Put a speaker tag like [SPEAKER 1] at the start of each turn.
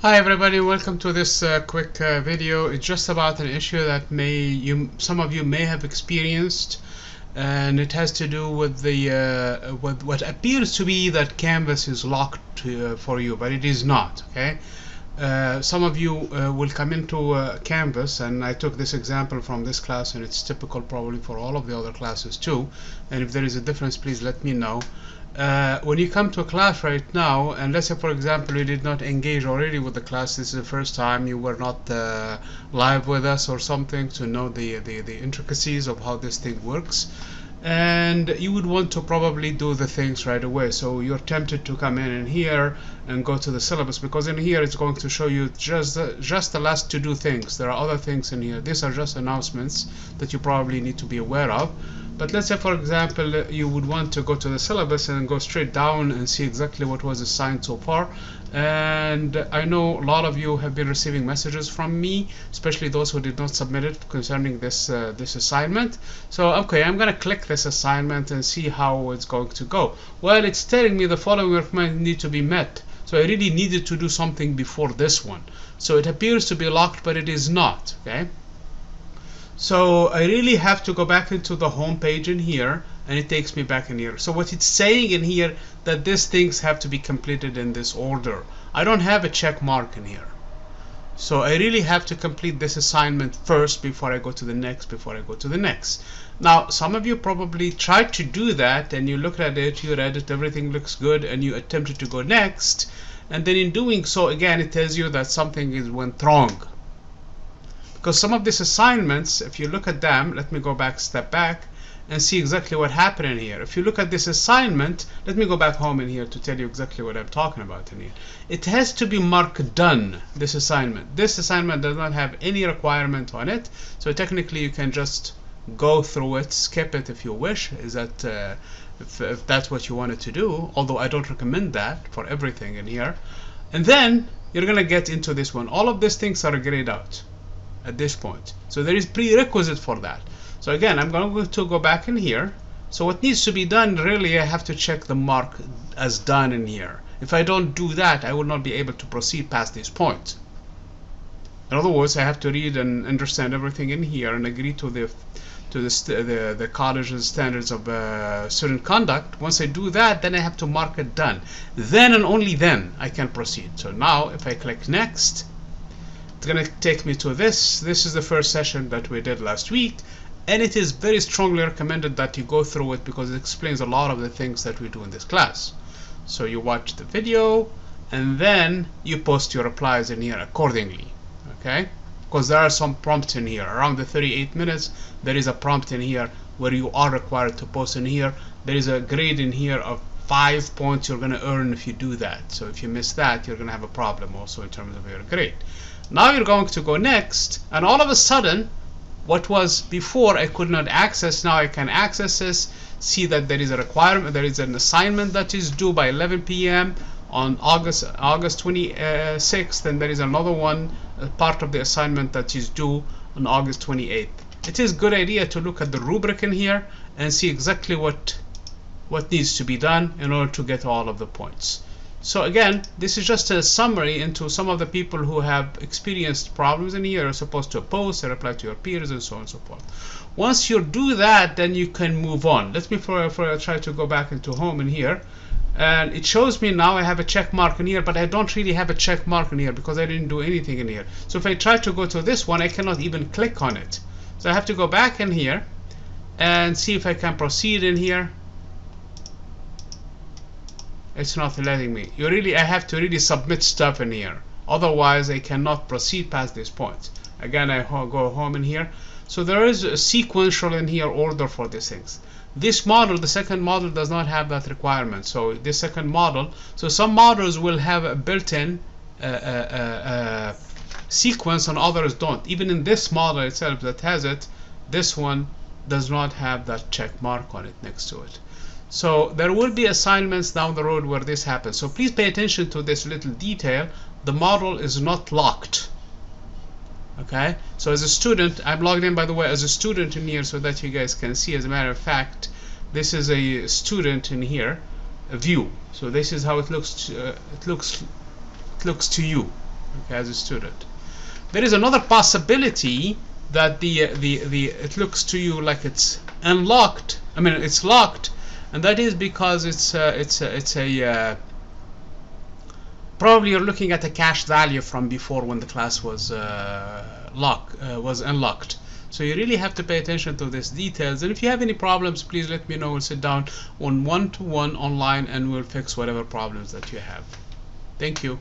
[SPEAKER 1] Hi everybody, welcome to this quick video. It's just about an issue that some of you may have experienced, and it has to do with the with what appears to be that Canvas is locked for you, but it is not. Okay, some of you will come into Canvas, and I took this example from this class, and it's typical probably for all of the other classes too. And if there is a difference, please let me know. When you come to a class right now, and let's say for example you did not engage already with the class, this is the first time, you were not live with us or something to know the intricacies of how this thing works, and you would want to probably do the things right away. So you're tempted to come in here and go to the syllabus, because in here it's going to show you just the last to do things. There are other things in here. These are just announcements that you probably need to be aware of. But let's say for example you would want to go to the syllabus and go straight down and see exactly what was assigned so far. And I know a lot of you have been receiving messages from me, especially those who did not submit it, concerning this this assignment. So okay, I'm gonna click this assignment and see how it's going to go. Well, it's telling me the following requirements need to be met, so I really needed to do something before this one. So it appears to be locked, but it is not. Okay, so I really have to go back into the home page in here, and it takes me back in here. So what it's saying in here, that these things have to be completed in this order. I don't have a check mark in here, so I really have to complete this assignment first before I go to the next, Now some of you probably tried to do that, and you looked at it, you read it, everything looks good, and you attempted to go next, and then in doing so again it tells you that something went wrong. Because some of these assignments, if you look at them, let me go back, step back, and see exactly what happened in here. If you look at this assignment, let me go back home in here to tell you exactly what I'm talking about in here. It has to be marked done, this assignment. This assignment does not have any requirement on it, so technically you can just go through it, skip it if you wish. Is that if that's what you wanted to do, although I don't recommend that for everything in here. And then you're gonna get into this one. All of these things are grayed out at this point, so there is prerequisite for that. So again, I'm going to go back in here. So what needs to be done, really, I have to check the mark as done in here. If I don't do that, I will not be able to proceed past this point. In other words, I have to read and understand everything in here and agree to the college's standards of student conduct. Once I do that, then I have to mark it done. Then and only then I can proceed. So now if I click next, it's going to take me to this. This is the first session that we did last week, and it is very strongly recommended that you go through it, because it explains a lot of the things that we do in this class. So you watch the video, and then you post your replies in here accordingly. Okay, because there are some prompts in here. Around the 38 minutes, there is a prompt in here where you are required to post in here. There is a grade in here of 5 points you're going to earn if you do that. So if you miss that, you're going to have a problem also in terms of your grade. Now you're going to go next, and all of a sudden, what was before I could not access, now I can access this. See that there is a requirement, there is an assignment that is due by 11 p.m. on August 26th, and there is another one, part of the assignment that is due on August 28th. It is a good idea to look at the rubric in here and see exactly what needs to be done in order to get all of the points. So again, this is just a summary into some of the people who have experienced problems in here. You're supposed to post and reply to your peers and so on and so forth. Once you do that, then you can move on. Let me try to go back into home in here, and it shows me now I have a check mark in here, but I don't really have a check mark in here because I didn't do anything in here. So if I try to go to this one, I cannot even click on it. So I have to go back in here and see if I can proceed in here. It's not letting me. I have to really submit stuff in here, otherwise I cannot proceed past this point. Again, I go home in here. So there is a sequential in here order for these things. This model, the second model, does not have that requirement. So this second model, so some models will have a built-in sequence and others don't. Even in this model itself that has it, this one does not have that check mark on it next to it. So there will be assignments down the road where this happens. So please pay attention to this little detail. The model is not locked. Okay, so as a student, I'm logged in, by the way, as a student in here so that you guys can see. As a matter of fact, this is a student in here, a view. So this is how it looks. It looks to you. okay, as a student. There is another possibility that the it looks to you like it's unlocked. I mean, it's locked, and that is because it's a probably you're looking at a cache value from before when the class was was unlocked. So you really have to pay attention to these details. And if you have any problems, please let me know. We'll sit down on one-to-one online and we'll fix whatever problems that you have. Thank you.